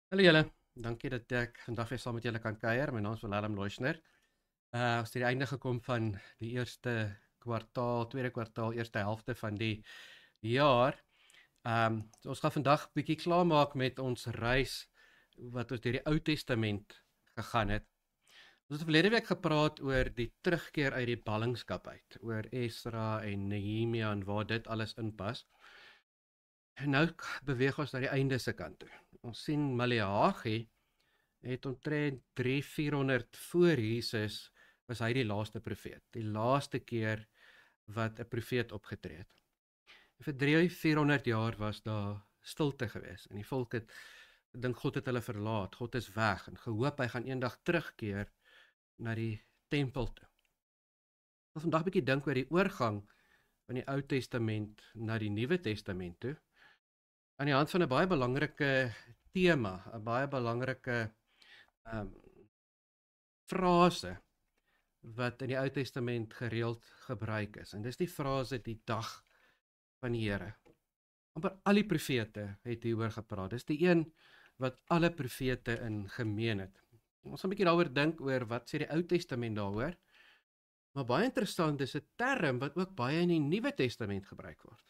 Hallo julle, dankie dat ek vandag weer saam met julle kan kuier. My naam is Willem Loishner. Ons het die einde gekom van die eerste kwartaal, tweede kwartaal, eerste helfte van die jaar. So ons gaan vandag bietjie klaarmaak met ons reis wat ons deur die Ou Testament gegaan het. Ons het verlede week gepraat oor die terugkeer uit die ballingskap uit, oor Esra en Nehemia en waar dit alles inpas. En nou beweeg ons na die einde se kant toe. Ons sien Maleagi het omtrent 300-400 voor Jesus was hy die laaste profeet. Die laaste keer wat 'n profeet opgetree het. En vir 300-400 jaar was daar stilte gewees en die volk het gedink God het hulle verlaat. God is weg en gehoop hy gaan eendag terugkeer na die tempel toe. Ons wil vandag 'n bietjie dink oor die oorgang van die Ou Testament na die Nuwe Testament toe. Aan die hand van 'n baie belangrike tema, 'n baie belangrike um frase wat in die Ou Testament gereeld gebruik is. En dis die frase die dag van die Here. Amper al die profete het hieroor gepraat. Dis die een wat alle profete in gemeen het. Ons gaan 'n bietjie daaroor dink oor wat sê die Ou Testament daaroor. Maar baie interessant, dis 'n term wat ook baie in die Nuwe Testament gebruik word.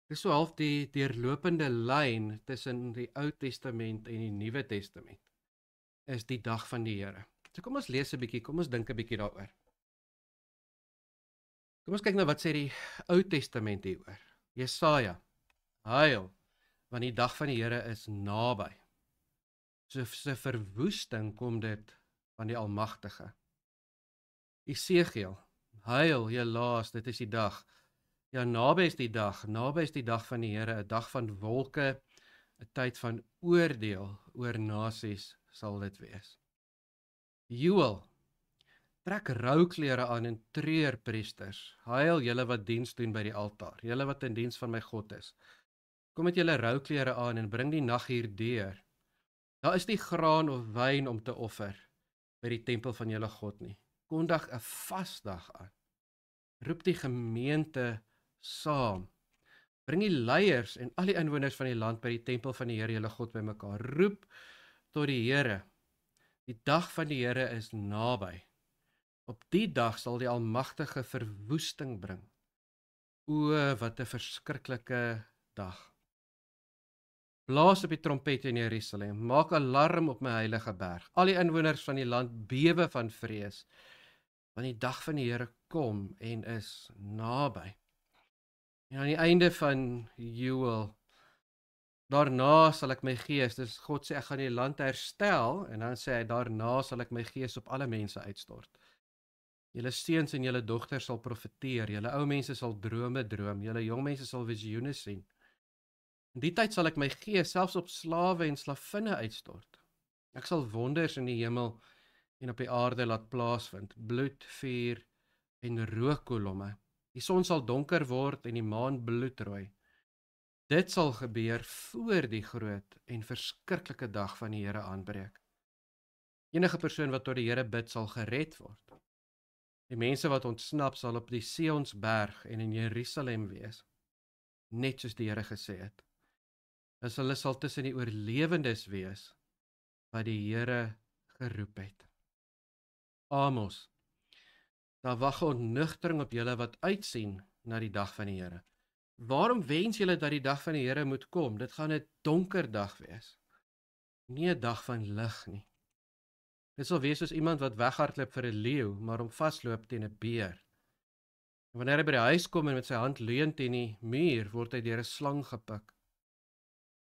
Dis so half die deurlopende lyn tussen die Ou Testament en die Nuwe Testament is die dag van die Here. So kom ons lees 'n bietjie, kom ons dink 'n bietjie daaroor. Kom ons kyk nou wat sê die Ou Testament hieroor. Jesaja: Huil, want die dag van die Here is naby. Soos 'n verwoesting kom dit van die Almagtige. Esegiel: Huil, helaas, dit is die dag. Ja, naby is die dag van die Here, 'n dag van wolke, 'n tyd van oordeel oor nasies sal dit wees. Joël: Trek rouklere aan en treur, priesters. Huil julle wat diens doen by die altaar, julle wat in diens van my God is. Kom met julle rouklere aan en bring die nag hier deur. Daar is nie graan of wyn om te offer by die tempel van julle God nie. Kondig 'n vasdag aan. Roep die gemeente saam. Bring die leiers en al die inwoners van die land by die tempel van die Here julle God bymekaar. Roep tot die Here. Die dag van die Here is naby. Op die dag sal die Almagtige verwoesting bring. O, wat 'n verskriklike dag. Blaas op die trompet in Jerusalem, maak alarm op my heilige berg. Al die inwoners van die land bewe van vrees, want die dag van die Here kom en is naby. En aan die einde van Joël, daarna sal ek my gees, dis God sê ek gaan die land herstel, en dan sê hy daarna sal ek my gees op alle mense uitstort. Julle seuns en julle dogters sal profeteer, julle ou mense sal drome droom, julle jong mense sal visioene sien. In die tyd sal ek my gees selfs op slawe en slavinne uitstort. Ek sal wonders in die hemel en op die aarde laat plaasvind, bloed, vuur en rookkolomme. Die son sal donker word en die maan bloedrooi. Dit sal gebeur voor die groot en verskriklike dag van die Here aanbreek. Enige persoon wat tot die Here bid sal gered word. Die mense wat ontsnap sal op die Sionsberg en in Jerusalem wees, net soos die Here gesê het. As hulle sal tussen die oorlewendes wees wat die Here geroep het. Amos: Daar wag 'n ontnugtering op julle wat uitsien na die dag van die Here. Waarom wens julle dat die dag van die Here moet kom? Dit gaan 'n donker dag wees. Nie 'n dag van lig nie. Dit sal wees soos iemand wat weghardloop vir 'n leeu, maar hom vasloop teen 'n beer. En wanneer hy by die huis kom en met sy hand leun teen die muur, word hy deur 'n slang gepik.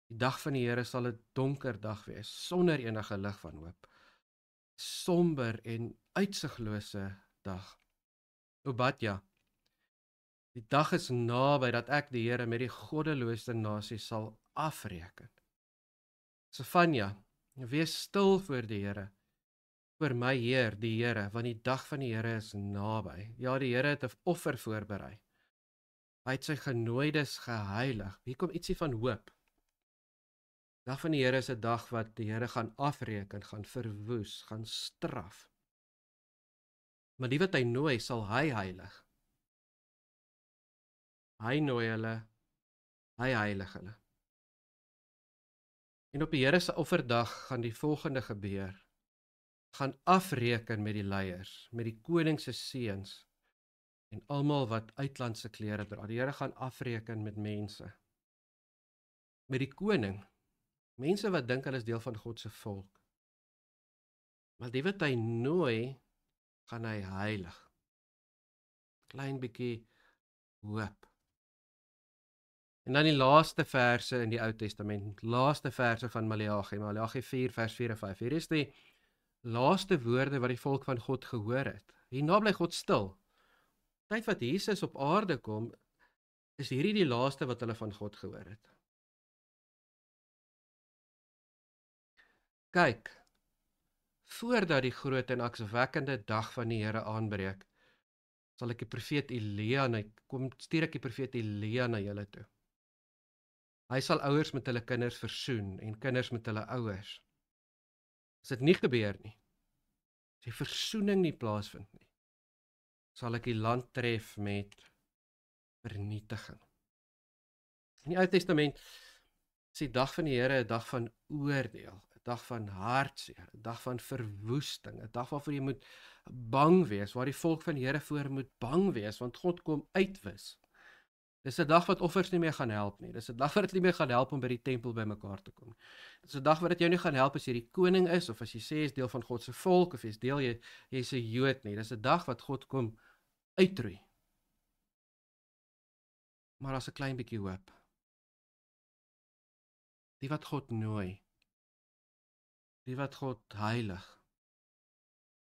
Die dag van die Here sal 'n donker dag wees, sonder enige lig van hoop. Somber en uitsiglose dag. Obadja: Die dag is naby dat ek die Here met die goddeloosste nasies sal afreken. Sefanja: Wees stil voor die Here, voor my Heer, die Here, want die dag van die Here is naby. Ja, die Here het 'n offer voorberei. Hy het sy genooides geheilig. Hier kom ietsie van hoop. Dag van die Here is 'n dag wat die Here gaan afreken, gaan verwoes, gaan straf. Maar die wat hy nooi, sal hy heilig. Hy nooi hulle, hy heilig hulle. En op die Here se offerdag gaan die volgende gebeur. Gaan afreken met die leiers, met die koning se seuns en almal wat uitlandse klere dra. Die Here gaan afreken met mense. Met die koning, mense wat dink hulle is deel van God se volk. Maar die wat hy nooi, gaan hy heilig. Klein bietjie hoop. En dan die laaste verse in die Ou Testament, laaste verse van Maleagi 4 vers 4 en 5. Hier is die laaste woorde wat die volk van God gehoor het. Hierna bly God stil. Tyd wat Jesus op aarde kom, is hierdie die laaste wat hulle van God gehoor het. Kyk, voordat die groot en angswekkende dag van die Here aanbreek, sal ek die profeet Elia stuur ek die profeet Elia na julle toe. Hy sal ouers met hulle kinders versoen en kinders met hulle ouers. As dit nie gebeur nie, as die versoening nie plaasvind nie, sal ek die land tref met vernietiging. In die Ou Testament is die dag van die Here 'n dag van oordeel, 'n dag van hartseer, 'n dag van verwoesting, 'n dag waarvoor jy moet bang wees, waar die volk van die Here voor moet bang wees, want God kom uitwis. Dis 'n dag wat offers nie meer gaan help nie. Dis 'n dag wat dit nie meer gaan help om by die tempel bymekaar te kom. Dis 'n dag wat dit jou nie gaan help as jy die koning is, of as jy sê jy is deel van God se volk, of jy's jy's 'n Jood nie. Dis 'n dag wat God kom uitroei. Maar daar's 'n klein bietjie hoop. Die wat God nooi, die wat God heilig,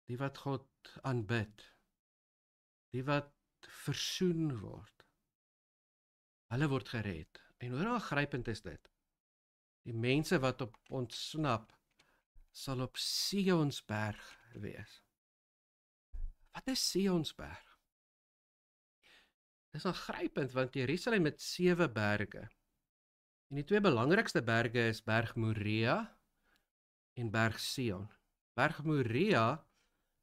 die wat God aanbid, die wat versoen word, hulle word gered. En hoe aangrypend is dit? Die mense wat op ontsnap, sal op Sionsberg wees. Wat is Sionsberg? Dis aangrypend, want Jerusalem het 7 berge. En die 2 belangrikste berge is Berg Moria en Berg Sion. Berg Moria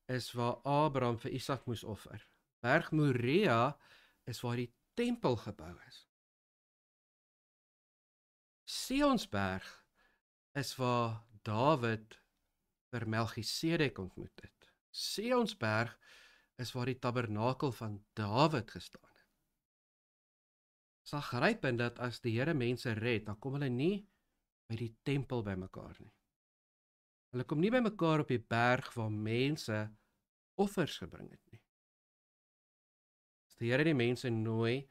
is waar Abraham vir Isak moes offer. Berg Moria is waar die tempel gebou is. Sionsberg is waar Dawid vir Melchisedek ontmoet het. Sionsberg is waar die tabernakel van Dawid gestaan het. Dit is aangrypend dat as die Here mense red, dan kom hulle nie by die tempel bymekaar nie. Hulle kom nie bymekaar op die berg waar mense offers gebring het nie. As die Here die mense nooi,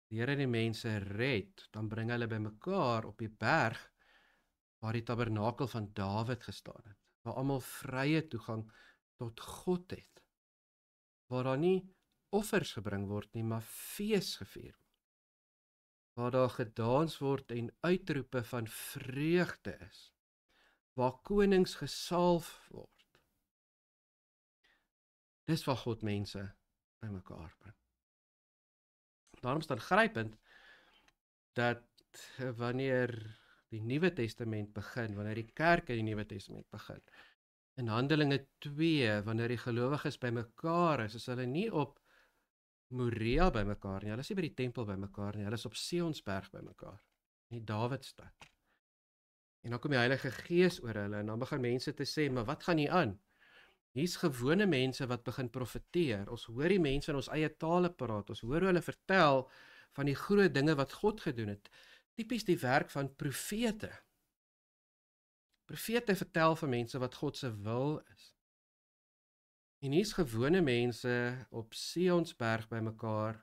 die Here die mense red, dan bring hulle bymekaar op die berg waar die tabernakel van Dawid gestaan het, waar almal vrye toegang tot God het, waar daar nie offers gebring word nie, maar fees gevier word, waar daar gedans word en uitroepe van vreugde is, waar konings gesalf word. Dis waar God mense bymekaar bring. Daarom is dit aangrypend dat wanneer die Nuwe Testament begin, wanneer die kerk in die Nuwe Testament begin, in Handelinge 2, wanneer die gelowiges bymekaar is hulle nie op Moria bymekaar nie, hulle is nie by die tempel bymekaar nie, hulle is op Sionsberg bymekaar, in die Dawidstad. En dan kom die Heilige Gees oor hulle, en dan begin mense te sê, maar wat gaan hier aan? Hier's gewone mense wat begin profeteer, ons hoor die mense in ons eie tale praat, ons hoor hulle vertel van die groot dinge wat God gedoen het, typies die werk van profete. Profete vertel vir mense wat God se wil is. En hier's gewone mense op Sionsberg bymekaar,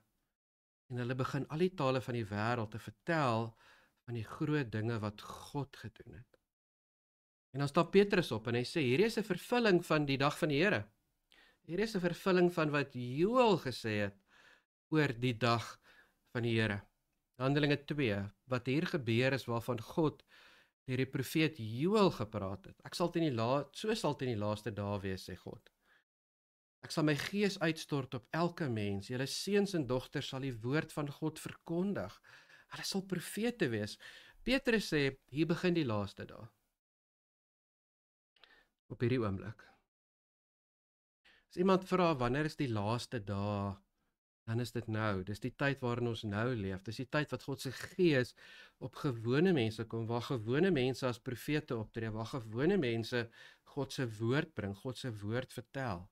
en hulle begin al die tale van die wêreld te vertel van die groot dinge wat God gedoen het. En dan staan Petrus op en hy sê, hierdie is 'n vervulling van die dag van die Here. Hierdie is 'n vervulling van wat Joël gesê het oor die dag van die Here. Handelinge 2, wat hier gebeur is waarvan God deur die profeet Joël gepraat het. So sal dit in die laaste dae wees, sê God. Ek sal my gees uitstort op elke mens. Julle seuns en dogters sal die woord van God verkondig. Hulle sal profete wees. Petrus sê, hier begin die laaste dae. Op hierdie oomblik. As iemand vra, wanneer is die laaste dae dan is dit nou. Dis die tyd waarin ons nou leef. Dis die tyd wat God se Gees op gewone mense kom, waar gewone mense as profete optree, waar gewone mense God se woord bring, God se woord vertel.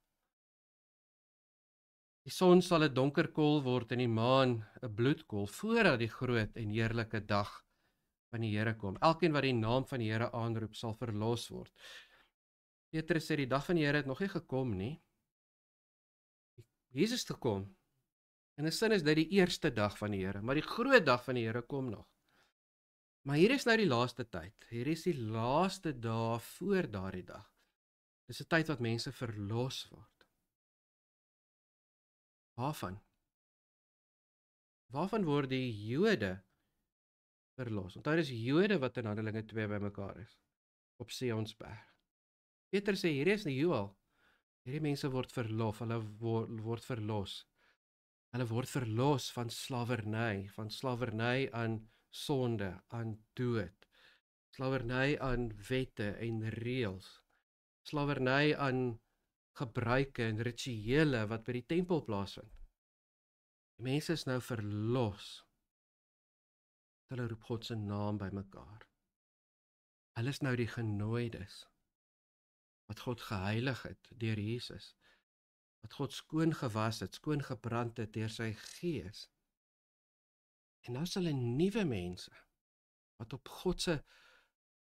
Die son sal 'n donker kool word en die maan 'n bloedkool voordat die groot en heerlike dag van die Here kom. Elkeen wat die naam van die Here aanroep, sal verlos word. Petrus sê die dag van die Here het nog nie gekom nie. Jesus het gekom. In 'n sin is dit die eerste dag van die Here, maar die groot dag van die Here kom nog. Maar hier is nou die laaste tyd. Hier is die laaste dae voor daardie dag. Dis 'n tyd wat mense verlos word. Waarvan? Waarvan word die Jode verlos? Onthou dis Jode wat in Handelinge 2 bymekaar is op Sionsberg. Petrus sê hierdie is die Joel. Hierdie mense word verlof, hulle word verlos. Hulle word verlos van slawerny aan sonde, aan dood, slawerny aan wette en reëls, slawerny aan gebruike en rituele wat by die tempel plaasvind. Die mense is nou verlos. Hulle roep God se naam bymekaar. Hulle is nou die genooides wat God geheilig het deur Jesus, wat God skoon gewas het, skoon gebrand het deur sy Gees. En nou is hulle nuwe mense wat op God se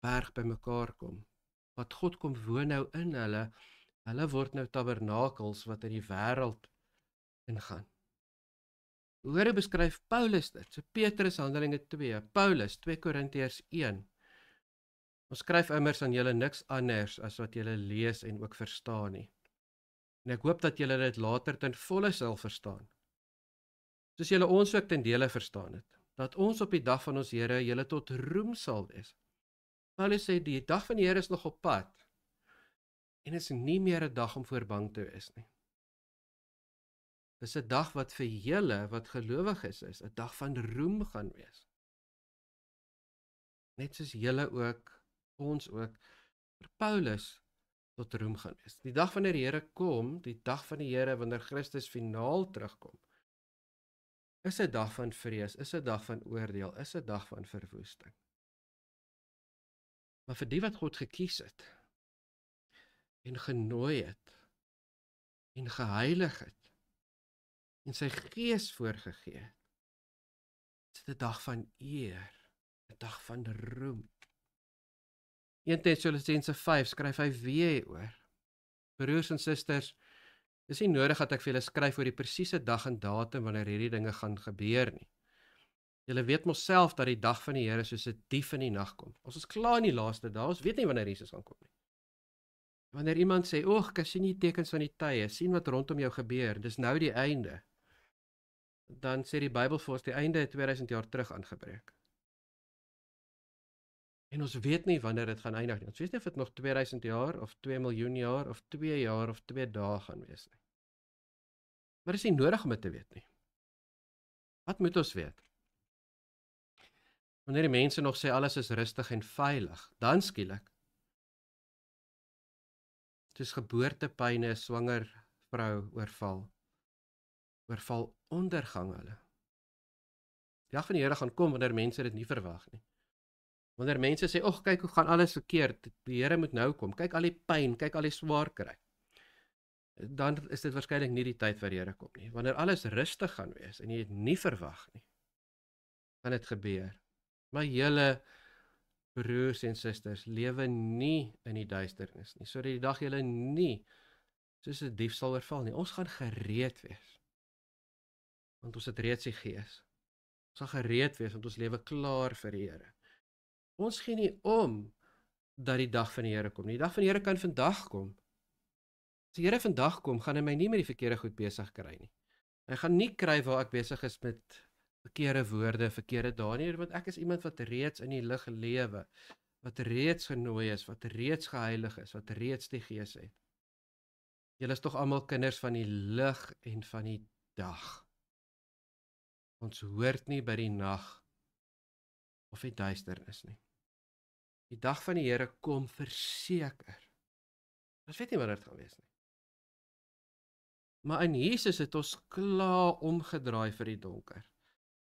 berg bymekaar kom, wat God kom woon nou in hulle. Hulle word nou tabernakels wat in die wêreld ingaan. Hoe beskryf Paulus dit? So Petrus Handelinge 2, Paulus 2 Korintiërs 1. Ons skryf immers aan julle niks anders as wat julle lees en ook verstaan nie. En ek hoop dat julle dit later ten volle sal verstaan. Soos julle ons ook ten dele verstaan het, dat ons op die dag van ons Here julle tot roem sal wees. Paulus sê die dag van die Here is nog op pad. En is nie meer 'n dag om voor bang te wees nie. Dis 'n dag wat vir julle wat gelowig is 'n dag van roem gaan wees. Net soos julle ook, ons ook, vir Paulus tot roem gaan wees. Die dag wanneer die Here kom, die dag van die Here wanneer Christus finaal terugkom, is 'n dag van vrees, is 'n dag van oordeel, is 'n dag van verwoesting. Maar vir die wat God gekies het, en genooi het, en geheilig het, en sy Gees voorgegee het, is dit 'n dag van eer, 'n dag van roem. 1 Tessalonisense 5 skryf hy weer oor. Broers en susters, dis nie nodig dat ek vir julle skryf oor die presiese dag en datum wanneer hierdie dinge gaan gebeur nie. Julle weet mos self dat die dag van die Here soos 'n dief in die nag kom. Ons is klaar in die laaste dae, ons weet nie wanneer Jesus gaan kom nie. Wanneer iemand sê, "Oeg, ek sien die tekens van die tye, sien wat rondom jou gebeur, dis nou die einde." Dan sê die Bybel vir ons die einde het 2000 jaar terug aangebreek. En ons weet nie wanneer dit gaan eindig nie. Ons weet nie of dit nog 2000 jaar of 2 miljoen jaar of 2 jaar of 2 dae gaan wees nie. Maar dit is nie nodig om dit te weet nie. Wat moet ons weet? Wanneer die mense nog sê alles is rustig en veilig, dan skielik, soos geboortepyne 'n swanger vrou oorval ondergang hulle. Die dag van die Here gaan kom wanneer mense dit nie verwag nie. Wanneer mense sê, "Ag, kyk hoe gaan alles verkeerd, die Here moet nou kom, kyk al die pyn, kyk al die swaar kry." Dan is dit waarskynlik nie die tyd waar die Here kom nie. Wanneer alles rustig gaan wees en jy dit nie verwag nie, gaan dit gebeur. Maar julle broers en susters lewe nie in die duisternis nie, sodat die dag julle nie soos 'n dief sal oorval nie. Ons gaan gereed wees, want ons het reeds die Gees. Ons sal gereed wees, want ons lewe klaar vir die Here. Ons gee nie om dat die dag van die Here kom nie. Die dag van die Here kan vandag kom. As die Here vandag kom, gaan hy my nie met die verkeerde goed besig kry nie. Hy gaan nie kry waar ek besig is met verkeerde woorde, verkeerde dae nie, want ek is iemand wat reeds in die lig lewe, wat reeds genooi is, wat reeds geheilig is, wat reeds die Gees het. Julle is tog almal kinders van die lig en van die dag. Ons hoort nie by die nag of die duisternis nie. Die dag van die Here kom verseker. Ons weet nie wanneer dit gaan wees nie. Maar in Jesus het ons klaar omgedraai vir die donker.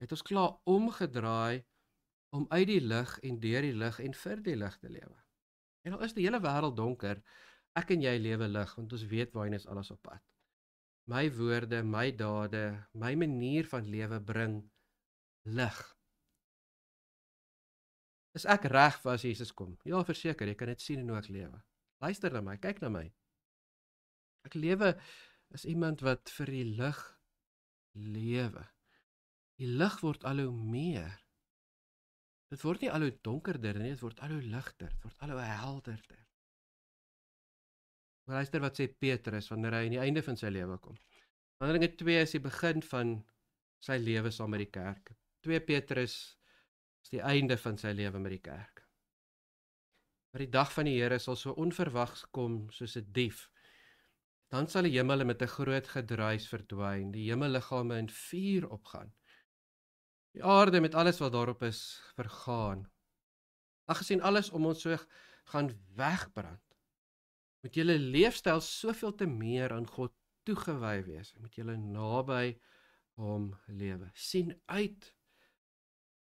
Het ons klaar omgedraai om uit die lig en deur die lig en vir die lig te lewe. En al is die hele wêreld donker, ek en jy lewe lig, want ons weet waarheen is alles op pad. My woorde, my dade, my manier van lewe bring lig. Is ek reg vir as Jesus kom? Ja, verseker, jy kan dit sien in hoe ek lewe. Luister na my, kyk na my. Ek lewe as iemand wat vir die lig lewe. Die lig word al hoe meer. Dit word nie al hoe donkerder nie, dit word al hoe ligter, dit word al hoe helderder. Luister wat sê Petrus wanneer hy aan die einde van sy lewe kom. Handelinge 2 is die begin van sy lewe saam met die kerk. 2 Petrus is die einde van sy lewe met die kerk. Maar die dag van die Here sal so onverwags kom soos 'n dief. Dan sal die hemele met 'n groot gedruis verdwyn, die hemelliggame in vuur opgaan. Die aarde met alles wat daarop is, vergaan. Aangesien alles om ons so gaan wegbrand, moet julle leefstyl soveel te meer aan God toegewy wees. Moet julle naby hom lewe. Sien uit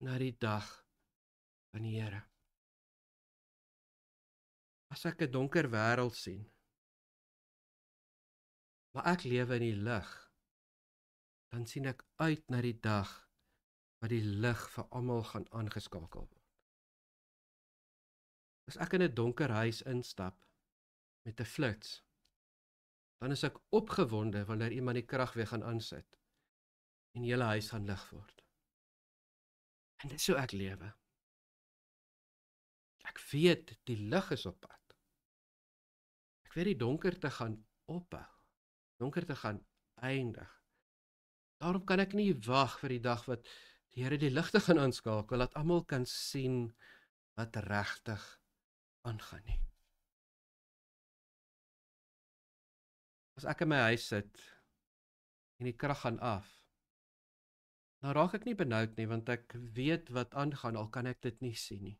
na die dag van die Here. As ek 'n donker wêreld sien, maar ek lewe in die lig, dan sien ek uit na die dag wat die lig vir almal gaan aangeskakel word. As ek in 'n donker huis instap met 'n flits, dan is ek opgewonde wanneer iemand die krag weer gaan aansit en die hele huis gaan lig word. En dis so ek lewe. Ek weet die lig is op pad. Ek weet die donkerte gaan ophou. Donkerte gaan eindig. Daarom kan ek nie wag vir die dag wat die Here die ligte gaan aanskakel, dat almal kan sien wat regtig aangaan nie. As ek in my huis sit en die krag gaan af, dan raak ek nie benoud nie, want ek weet wat aangaan, al kan ek dit nie sien nie.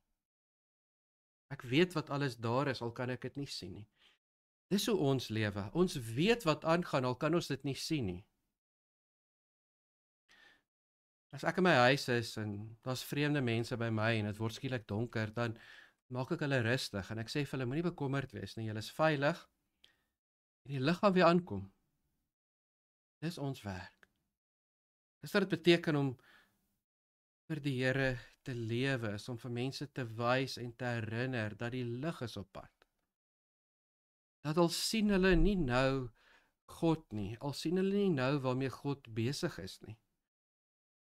Ek weet wat alles daar is, al kan ek dit nie sien nie. Dis hoe ons lewe. Ons weet wat aangaan, al kan ons dit nie sien nie. As ek in my huis is en daar's vreemde mense by my en dit word skielik donker, dan maak ek hulle rustig en ek sê vir hulle, moenie bekommerd wees nie, julle is veilig en die lig gaan weer aankom. Dis ons werk. Dis wat dit beteken om vir die Here te lewe, is om vir mense te wys en te herinner dat die lig is op pad. Dat al sien hulle nie nou God nie, al sien hulle nie nou waarmee God besig is nie.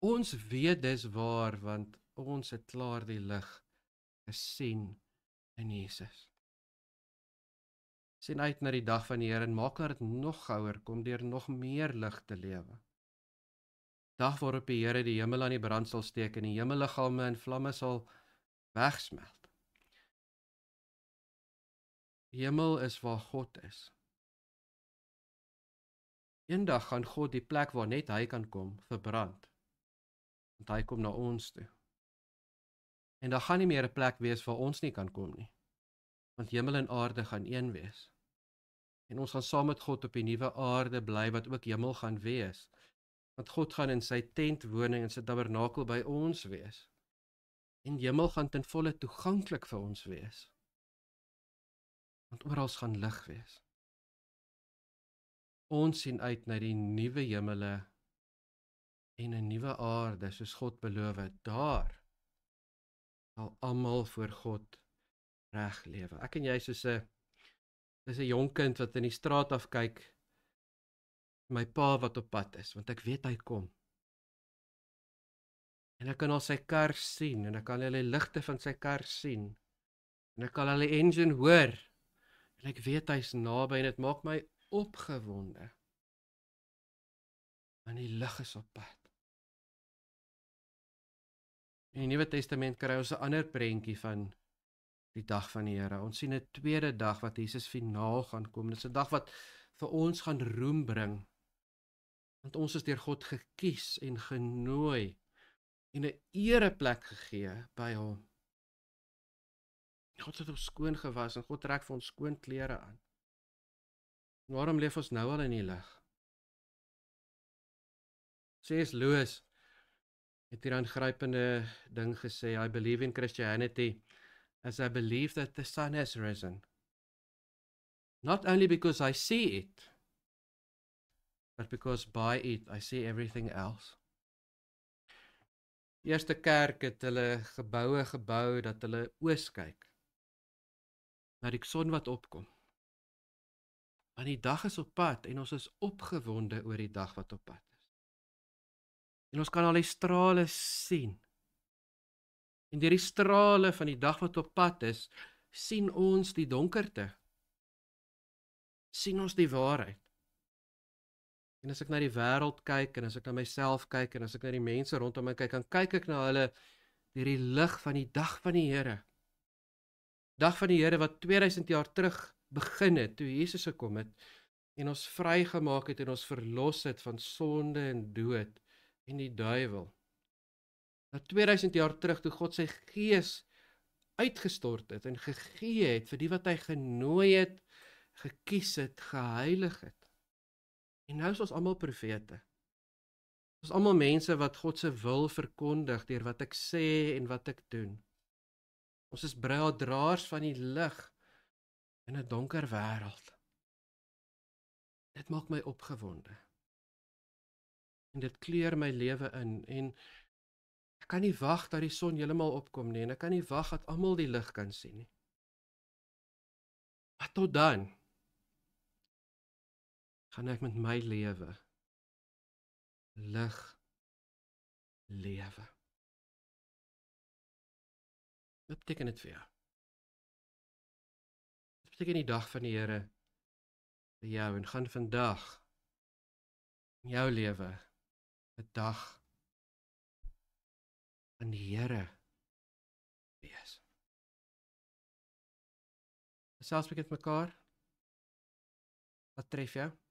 Ons weet dis waar, want ons het klaar die lig gesien in Jesus. Sien uit na die dag van die Here en maak dat dit nog gouer kom deur nog meer lig te lewe. Dag waarop die Here die hemel aan die brand sal steek en die hemelliggame en vlamme sal wegsmelt. Die hemel is waar God is. Eendag gaan God die plek waar net hy kan kom verbrand. Want hy kom na ons toe. En daar gaan nie meer 'n plek wees waar ons nie kan kom nie. Want hemel en aarde gaan een wees. En ons gaan saam met God op die nuwe aarde bly wat ook hemel gaan wees. Want God gaan in sy tentwoning en sy tabernakel by ons wees. En hemel gaan ten volle toeganklik vir ons wees. Want oral gaan lig wees. Ons sien uit na die nuwe hemele en 'n nuwe aarde soos God beloof het. Daar sal almal voor God reg lewe. Ek en jy soos 'n jong kind wat in die straat afkyk, my pa wat op pad is, want ek weet hy kom. En ek kan al sy kar sien en ek kan al die ligte van sy kar sien. En ek kan al die engine hoor. En ek weet hy's naby en dit maak my opgewonde. Want die lig is op pad. In die Nuwe Testament kry ons 'n ander prentjie van die dag van die Here. Ons sien 'n tweede dag wat Jesus finaal gaan kom. Dit is 'n dag wat vir ons gaan roem bring. Want ons is deur God gekies en genooi en 'n ereplek gegee by hom. God het ons skoon gewas en God trek vir ons skoon klere aan. Waarom leef ons nou al in die lig? C.S. Lewis het hier 'n aangrypende ding gesê, I believe in Christianity as I believe that the sun has risen. Not only because I see it, but because by it I see everything else. Die eerste kerk het hulle geboue gebou dat hulle oos kyk na die son wat opkom. Want die dag is op pad en ons is opgewonde oor die dag wat op pad is. En ons kan al die strale sien. En deur die strale van die dag wat op pad is, sien ons die donkerte. Sien ons die waarheid. En as ek na die wêreld kyk, en as ek na myself kyk, en as ek na die mense rondom my kyk, dan kyk ek na hulle deur die lig van die dag van die Here. Dag van die Here wat 2000 jaar terug begin het, toe Jesus gekom het, en ons vrygemaak het, en ons verlos het van sonde en dood, en die duiwel. Na 2000 jaar terug, toe God sy gees uitgestort het, en gegee het, vir die wat hy genooi het, gekies het, geheilig het. En nou is ons almal profete. Ons almal mense wat God se wil verkondig, deur wat ek sê en wat ek doen. Ons is draers van die lig, in 'n donker wêreld. Dit maak my opgewonde. En dit kleur my lewe in, en ek kan nie wag dat die son heeltemal opkom nie, en ek kan nie wag dat almal die lig kan sien nie. Maar tot dan gaan ek met my lewe lig lewe. Wat beteken dit vir jou? Wat beteken die dag van die Here vir jou, en gaan vandag in jou lewe 'n dag van die Here wees? Gesels met mekaar. Wat tref jou?